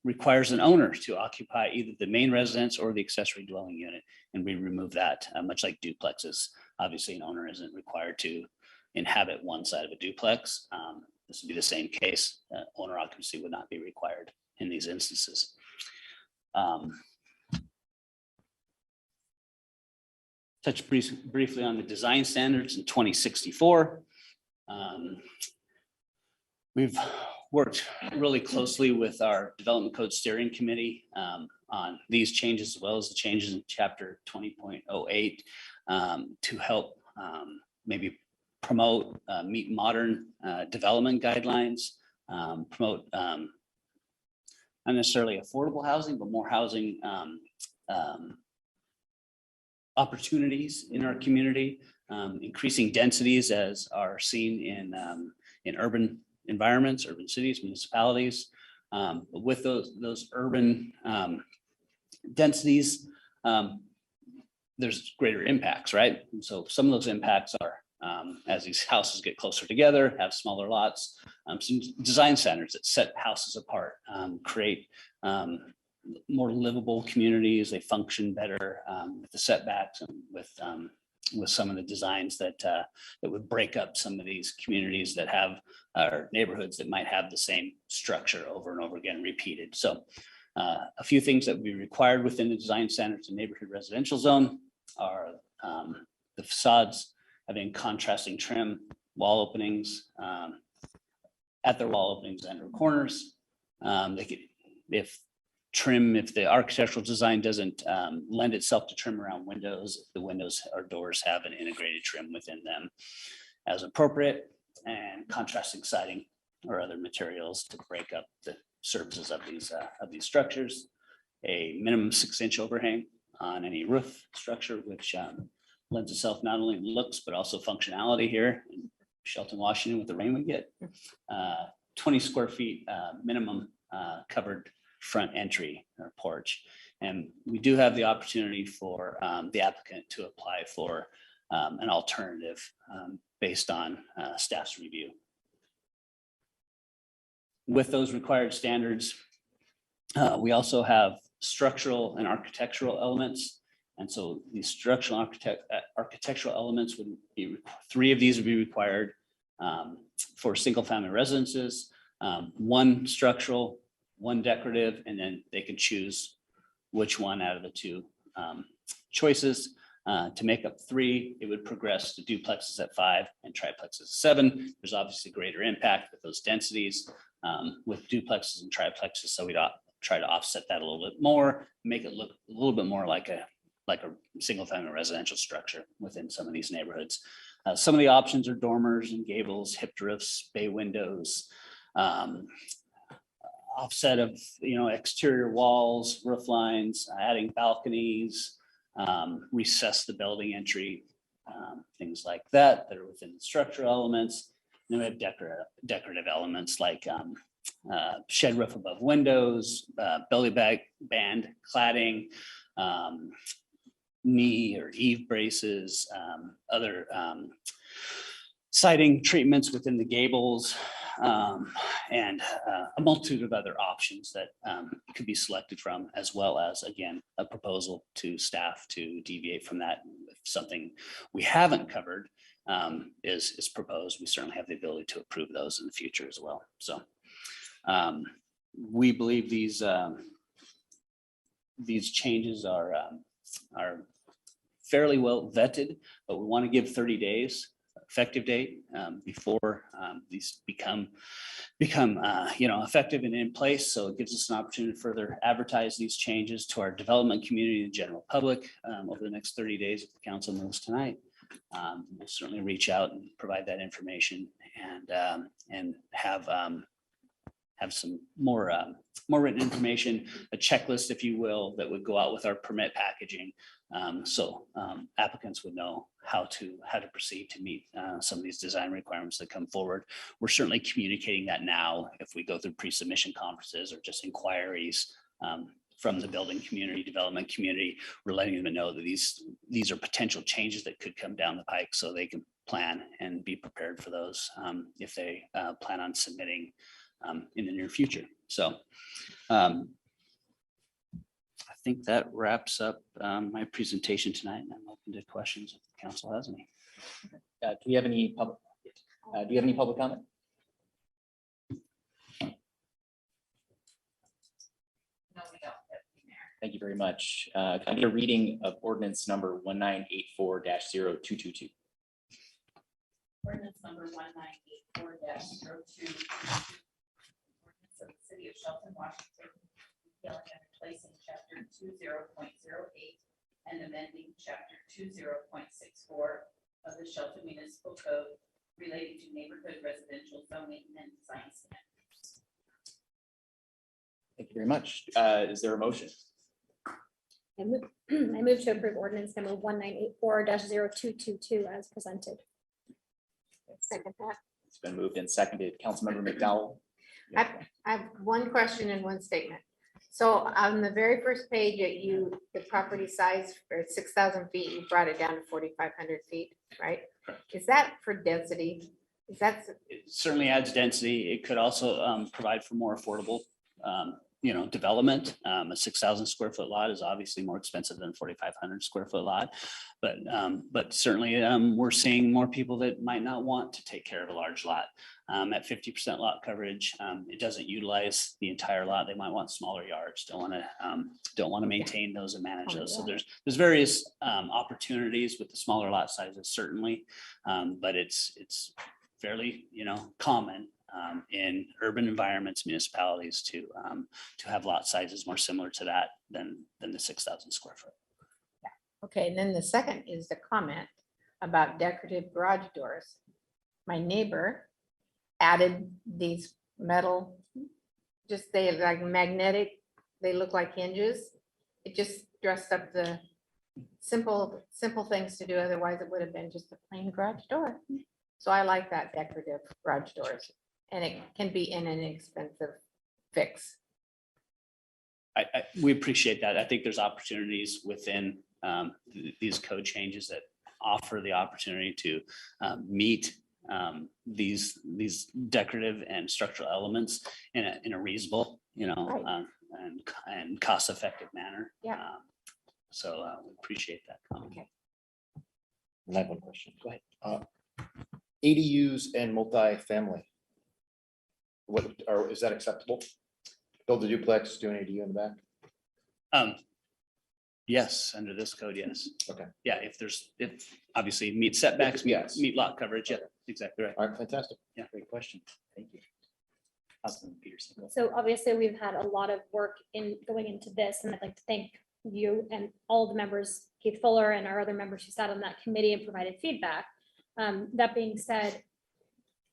requires an owner to occupy either the main residence or the accessory dwelling unit. And we remove that, much like duplexes. Obviously, an owner isn't required to inhabit one side of a duplex. This would be the same case. Owner occupancy would not be required in these instances. Touch briefly on the design standards in 2064. We've worked really closely with our development code steering committee on these changes, as well as the changes in chapter 20.08 to help maybe promote, meet modern development guidelines, promote not necessarily affordable housing, but more housing opportunities in our community, increasing densities as are seen in urban environments, urban cities, municipalities. With those urban densities, there's greater impacts, right? And so some of those impacts are as these houses get closer together, have smaller lots, some design standards that set houses apart, create more livable communities. They function better with the setbacks and with some of the designs that would break up some of these communities that have or neighborhoods that might have the same structure over and over again repeated. So a few things that would be required within the design standards in neighborhood residential zone are the facades having contrasting trim, wall openings at their wall openings and or corners. They could, if the architectural design doesn't lend itself to trim around windows, the windows or doors have an integrated trim within them as appropriate, and contrasting siding or other materials to break up the surfaces of these structures. A minimum 6-inch overhang on any roof structure, which lends itself not only looks but also functionality here in Shelton, Washington, with the rain we get. 20 square feet minimum covered front entry or porch. And we do have the opportunity for the applicant to apply for an alternative based on staff's review. With those required standards, we also have structural and architectural elements. And so these structural architectural elements would be, 3 of these would be required for single family residences, 1 structural, 1 decorative, and then they can choose which one out of the 2 choices. To make up 3, it would progress to duplexes at 5 and triplexes at 7. There's obviously greater impact with those densities with duplexes and triplexes. So we'd try to offset that a little bit more, make it look a little bit more like a single family residential structure within some of these neighborhoods. Some of the options are dormers and gables, hipped roofs, bay windows, offset of exterior walls, roof lines, adding balconies, recess the building entry, things like that are within the structural elements. Then we have decorative elements like shed roof above windows, belly band cladding, knee or eave braces, other siding treatments within the gables, and a multitude of other options that could be selected from, as well as, again, a proposal to staff to deviate from that. If something we haven't covered is proposed, we certainly have the ability to approve those in the future as well. So we believe these changes are fairly well vetted, but we want to give 30 days effective date before these become effective and in place. So it gives us an opportunity to further advertise these changes to our development community and general public over the next 30 days if the council moves tonight. We'll certainly reach out and provide that information and have some more written information, a checklist, if you will, that would go out with our permit packaging. So applicants would know how to proceed to meet some of these design requirements that come forward. We're certainly communicating that now if we go through pre-submission conferences or just inquiries from the building community, development community. We're letting them know that these are potential changes that could come down the pike, so they can plan and be prepared for those if they plan on submitting in the near future. So I think that wraps up my presentation tonight, and I'm open to questions if the council has any. Do we have any public? Do you have any public comment? No, we don't, Deputy Mayor. Thank you very much. Can I get a reading of ordinance number 1984-0222? Ordinance number 1984-02. Ordinance of the City of Shelton, Washington, repealing and replacing chapter 20.08 and amending chapter 20.64 of the Shelton Municipal Code relating to neighborhood residential zoning and design standards. Thank you very much. Is there a motion? I move to approve ordinance number 1984-0222 as presented. Second that. It's been moved and seconded. Councilmember McDowell. I have one question and one statement. So on the very first page, the property size for 6,000 feet, you brought it down to 4,500 feet, right? Is that for density? Is that, It certainly adds density. It could also provide for more affordable, development. A 6,000 square foot lot is obviously more expensive than a 4,500 square foot lot. But certainly we're seeing more people that might not want to take care of a large lot. At 50% lot coverage, it doesn't utilize the entire lot. They might want smaller yards, don't want to maintain those and manage those. So there's various opportunities with the smaller lot sizes, certainly. But it's fairly, common in urban environments, municipalities to have lot sizes more similar to that than the 6,000 square foot. okay, and then the second is the comment about decorative garage doors. My neighbor added these metal, they like magnetic, they look like hinges. It just dressed up the simple things to do. Otherwise it would have been just a plain garage door. So I like that decorative garage doors, and it can be an inexpensive fix. We appreciate that. I think there's opportunities within these code changes that offer the opportunity to meet these decorative and structural elements in a reasonable, Right. and cost-effective manner. Yeah. So we appreciate that comment. Okay. I have one question. Go ahead. ADUs and multifamily. Is that acceptable? Build a duplex, do an ADU in the back? Yes, under this code, yes. Okay. Yeah, if obviously meet setbacks, Yes. meet lot coverage. Yeah, exactly right. All right, fantastic. Yeah. Great question. Thank you. Councilman Peterson. So obviously, we've had a lot of work in going into this, and I'd like to thank you and all the members, Keith Fuller and our other members who sat on that committee and provided feedback. That being said,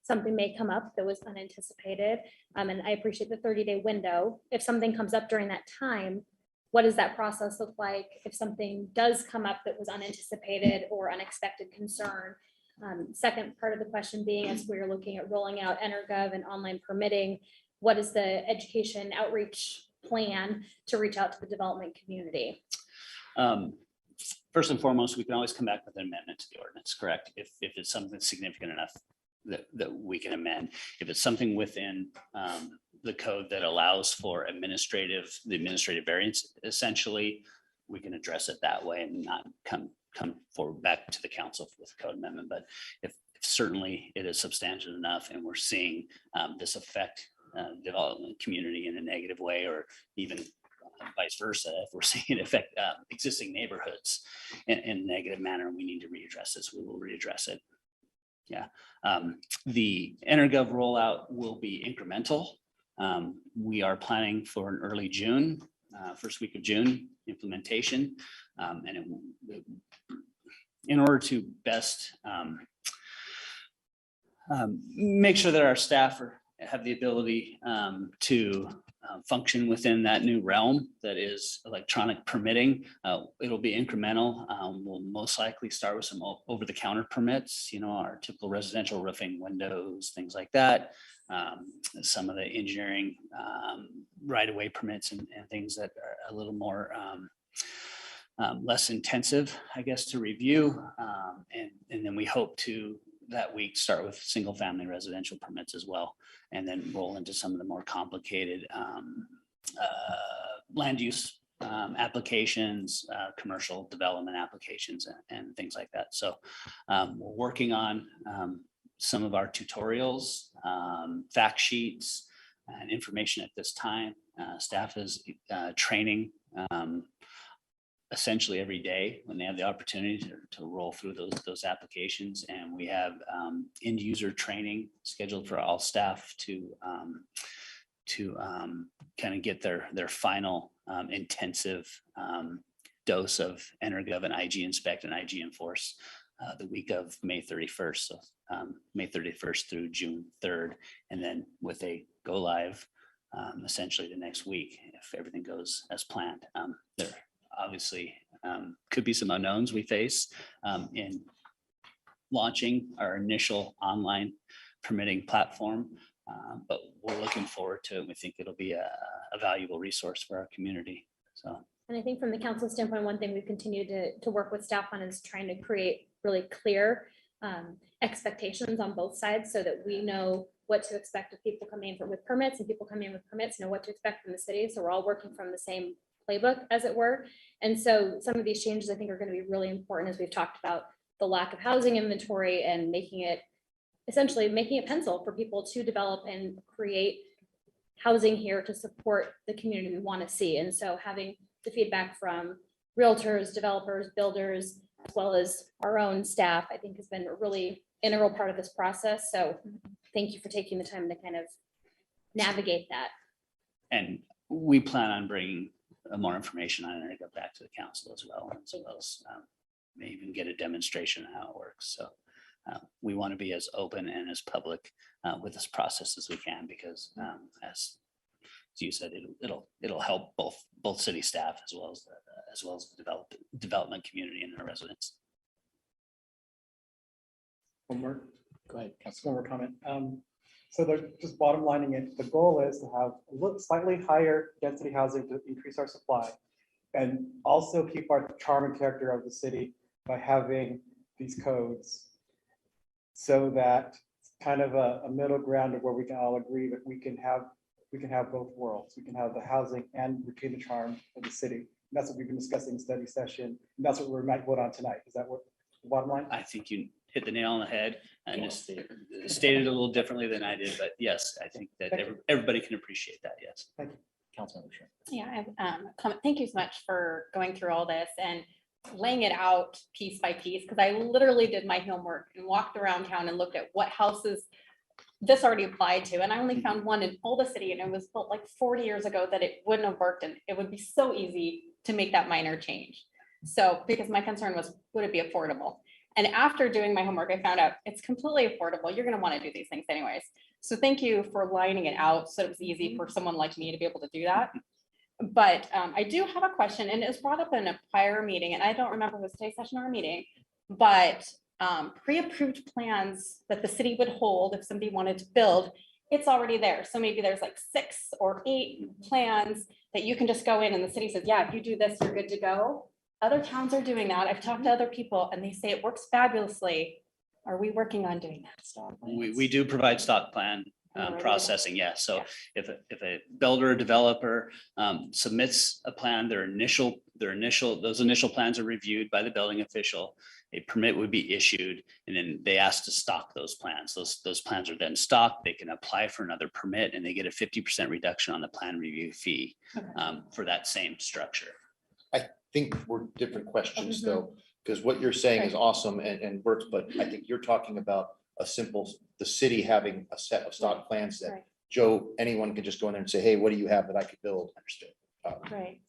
something may come up that was unanticipated, and I appreciate the 30-day window. If something comes up during that time, what does that process look like? If something does come up that was unanticipated or unexpected concern? Second part of the question being, as we're looking at rolling out EnerGov and online permitting, what is the education outreach plan to reach out to the development community? First and foremost, we can always come back with an amendment to the ordinance, correct? If it's something significant enough that we can amend. If it's something within the code that allows for the administrative variance, essentially, we can address it that way and not come forward back to the council with a code amendment. But if certainly it is substantial enough and we're seeing this affect development community in a negative way, or even vice versa, if we're seeing it affect existing neighborhoods in a negative manner, and we need to readdress this, we will readdress it. Yeah, the EnerGov rollout will be incremental. We are planning for an early June, first week of June implementation, and in order to best make sure that our staff have the ability to function within that new realm that is electronic permitting. It'll be incremental. We'll most likely start with some over-the-counter permits, our typical residential roofing, windows, things like that. Some of the engineering right-of-way permits and things that are a little more less intensive, I guess, to review. And then we hope to that week start with single-family residential permits as well, and then roll into some of the more complicated land use applications, commercial development applications, and things like that. So we're working on some of our tutorials, fact sheets, and information at this time. Staff is training essentially every day when they have the opportunity to roll through those applications. And we have end user training scheduled for all staff to kind of get their final intensive dose of EnerGov and IG Inspect and IG Enforce the week of May 31st. So May 31st through June 3rd, and then with a go live essentially the next week if everything goes as planned. There obviously could be some unknowns we face in launching our initial online permitting platform, but we're looking forward to it. We think it'll be a valuable resource for our community. So, and I think from the council standpoint, one thing we've continued to work with staff on is trying to create really clear expectations on both sides so that we know what to expect of people coming in with permits and people coming in with permits know what to expect from the city. So we're all working from the same playbook, as it were. And so some of these changes I think are going to be really important as we've talked about the lack of housing inventory and essentially making it pencil for people to develop and create housing here to support the community we want to see. And so having the feedback from realtors, developers, builders, as well as our own staff, I think has been a really integral part of this process. So thank you for taking the time to kind of navigate that. And we plan on bringing more information on it and go back to the council as well may even get a demonstration of how it works. So we want to be as open and as public with this process as we can, because as you said, it'll help both city staff as well as the development community and their residents. One more, Go ahead, one more comment. So they're just bottom lining it. The goal is to have slightly higher density housing to increase our supply and also keep our charm and character of the city by having these codes, so that it's kind of a middle ground of where we can all agree that we can have both worlds. We can have the housing and retain the charm of the city. And that's what we've been discussing in study session. And that's what we might vote on tonight. Is that what the bottom line? I think you hit the nail on the head and just stated it a little differently than I did, but yes, I think that everybody can appreciate that. Yes. Thank you. Councilmember Sher. Yeah, I have a comment. Thank you so much for going through all this and laying it out piece by piece, because I literally did my homework and walked around town and looked at what houses this already applied to. And I only found one in all the city, and it was built like 40 years ago, that it wouldn't have worked. And it would be so easy to make that minor change. So, because my concern was, would it be affordable? And after doing my homework, I found out it's completely affordable. You're going to want to do these things anyways. So thank you for lining it out so it was easy for someone like me to be able to do that. But I do have a question, and it was brought up in a prior meeting, and I don't remember if it was today's session or a meeting, but pre-approved plans that the city would hold if somebody wanted to build, it's already there. So maybe there's like 6 or 8 plans that you can just go in and the city says, yeah, if you do this, you're good to go. Other towns are doing that. I've talked to other people and they say it works fabulously. Are we working on doing that? We do provide stock plan processing, yes. So if a builder or developer submits a plan, those initial plans are reviewed by the building official. A permit would be issued, and then they ask to stock those plans. Those plans are then stocked. They can apply for another permit, and they get a 50% reduction on the plan review fee for that same structure. I think we're different questions though, because what you're saying is awesome and works, but I think you're talking about the city having a set of stock plans that anyone can just go in there and say, hey, what do you have that I could build? Understood. Right.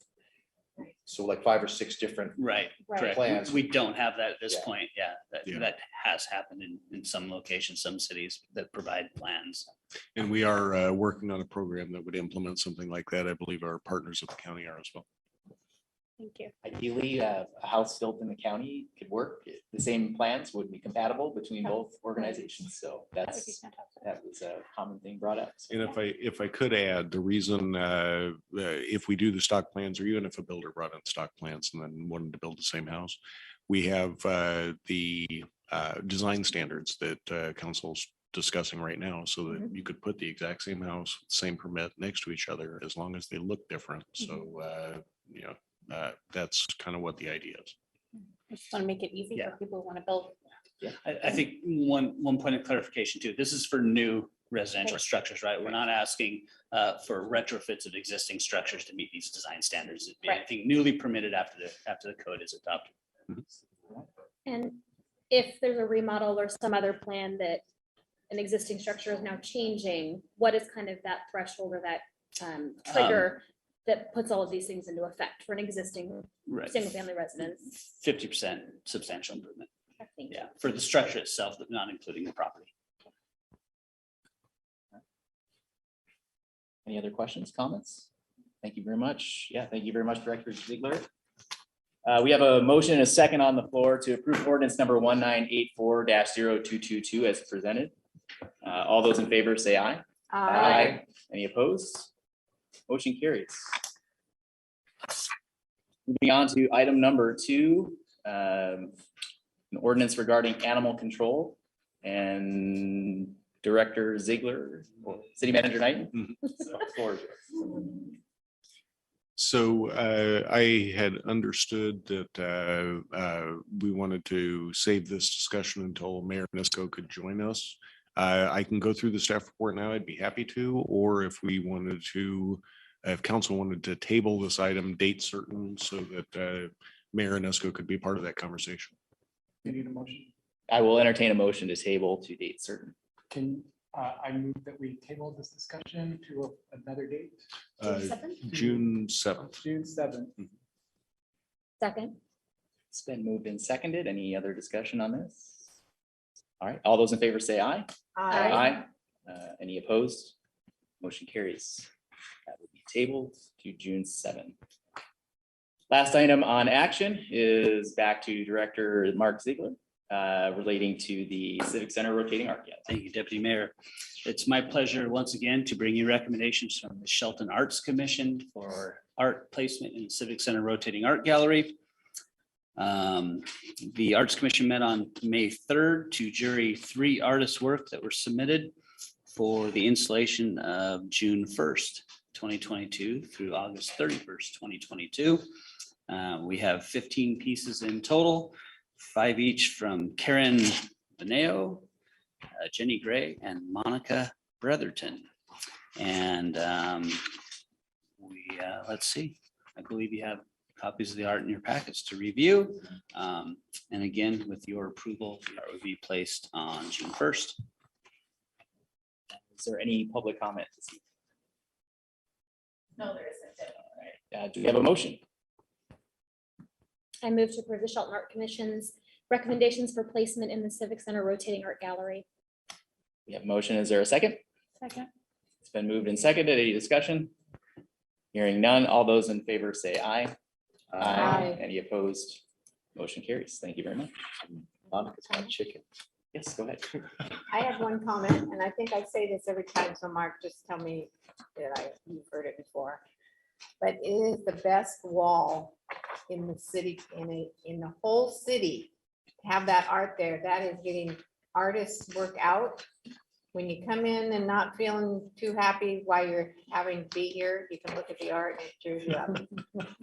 So like 5 or 6 different. Correct. Plans. We don't have that at this point. That has happened in some locations, some cities that provide plans. And we are working on a program that would implement something like that. I believe our partners at the county are as well. Thank you. Ideally, a house built in the county could work. The same plans would be compatible between both organizations. So that was a common thing brought up. So. And if I could add, the reason if we do the stock plans, or even if a builder brought in stock plans and then wanted to build the same house, we have the design standards that council's discussing right now, so that you could put the exact same house, same permit next to each other as long as they look different. So that's kind of what the idea is. I just want to make it easy for people who want to build. I think one point of clarification too, this is for new residential structures, right? We're not asking for retrofits of existing structures to meet these design standards. It'd be anything newly permitted after the code is adopted. And if there's a remodel or some other plan that an existing structure is now changing, what is kind of that threshold or that trigger that puts all of these things into effect for an existing single family residence? 50% substantial improvement. Thank you. For the structure itself, but not including the property. Any other questions, comments? Thank you very much. Yeah, thank you very much, Director Ziegler. We have a motion and a second on the floor to approve ordinance number 1984-0222 as presented. All those in favor say aye. Aye. Any opposed? Motion carries. Moving on to item number 2. an ordinance regarding animal control, and Director Ziegler, or City Manager Knighton. Floor is yours. So I had understood that we wanted to save this discussion until Mayor Nisco could join us. I can go through the staff report now. I'd be happy to, or if we wanted to, if council wanted to table this item, date certain, so that Mayor Nisco could be part of that conversation. You need a motion. I will entertain a motion to table to date certain. Can, I move that we table this discussion to another date, June 7th. June 7th. Second. It's been moved and seconded. Any other discussion on this? All right, all those in favor say aye. Aye. Any opposed? Motion carries. That will be tabled to June 7th. Last item on action is back to Director Mark Ziegler relating to the Civic Center rotating art gallery. Thank you, Deputy Mayor. It's my pleasure once again to bring you recommendations from the Shelton Arts Commission for art placement in the Civic Center rotating art gallery. The Arts Commission met on May 3rd to jury 3 artists' work that were submitted for the installation of June 1st, 2022 through August 31st, 2022. We have 15 pieces in total, 5 each from Karen Beneo, Jenny Gray, and Monica Bretherton. And let's see, I believe you have copies of the art in your packets to review. And again, with your approval, the art will be placed on June 1st. Is there any public comment this evening? No, there isn't. All right, do we have a motion? I move to approve the Shelton Art Commission's recommendations for placement in the Civic Center rotating art gallery. We have a motion. Is there a second? Second. It's been moved and seconded. Any discussion? Hearing none. All those in favor say aye. Aye. Any opposed? Motion carries. Thank you very much. Monica's got chicken. Yes, go ahead. I have one comment, and I think I say this every time, so Mark, just tell me that you've heard it before. But it is the best wall in the city, in the whole city. To have that art there, that is getting artists work out. When you come in and not feeling too happy while you're having to be here, you can look at the art and it cheers you up.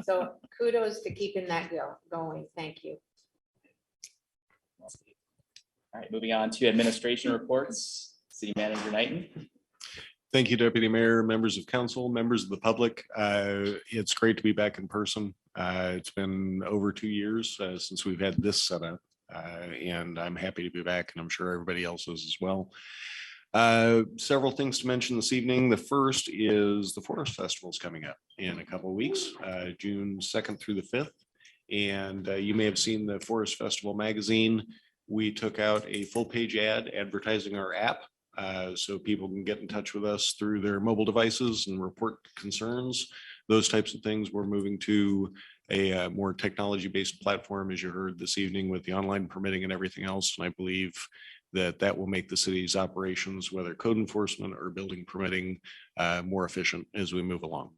So kudos to keeping that going. Thank you. All right, moving on to administration reports. City Manager Knighton. Thank you, Deputy Mayor, members of council, members of the public. It's great to be back in person. It's been over 2 years since we've had this set up, and I'm happy to be back, and I'm sure everybody else is as well. Several things to mention this evening. The first is the Forest Festival is coming up in a couple of weeks, June 2nd through the 5th. And you may have seen the Forest Festival magazine. We took out a full page ad advertising our app. So people can get in touch with us through their mobile devices and report concerns, those types of things. We're moving to a more technology-based platform, as you heard this evening, with the online permitting and everything else. And I believe that that will make the city's operations, whether code enforcement or building permitting, more efficient as we move along.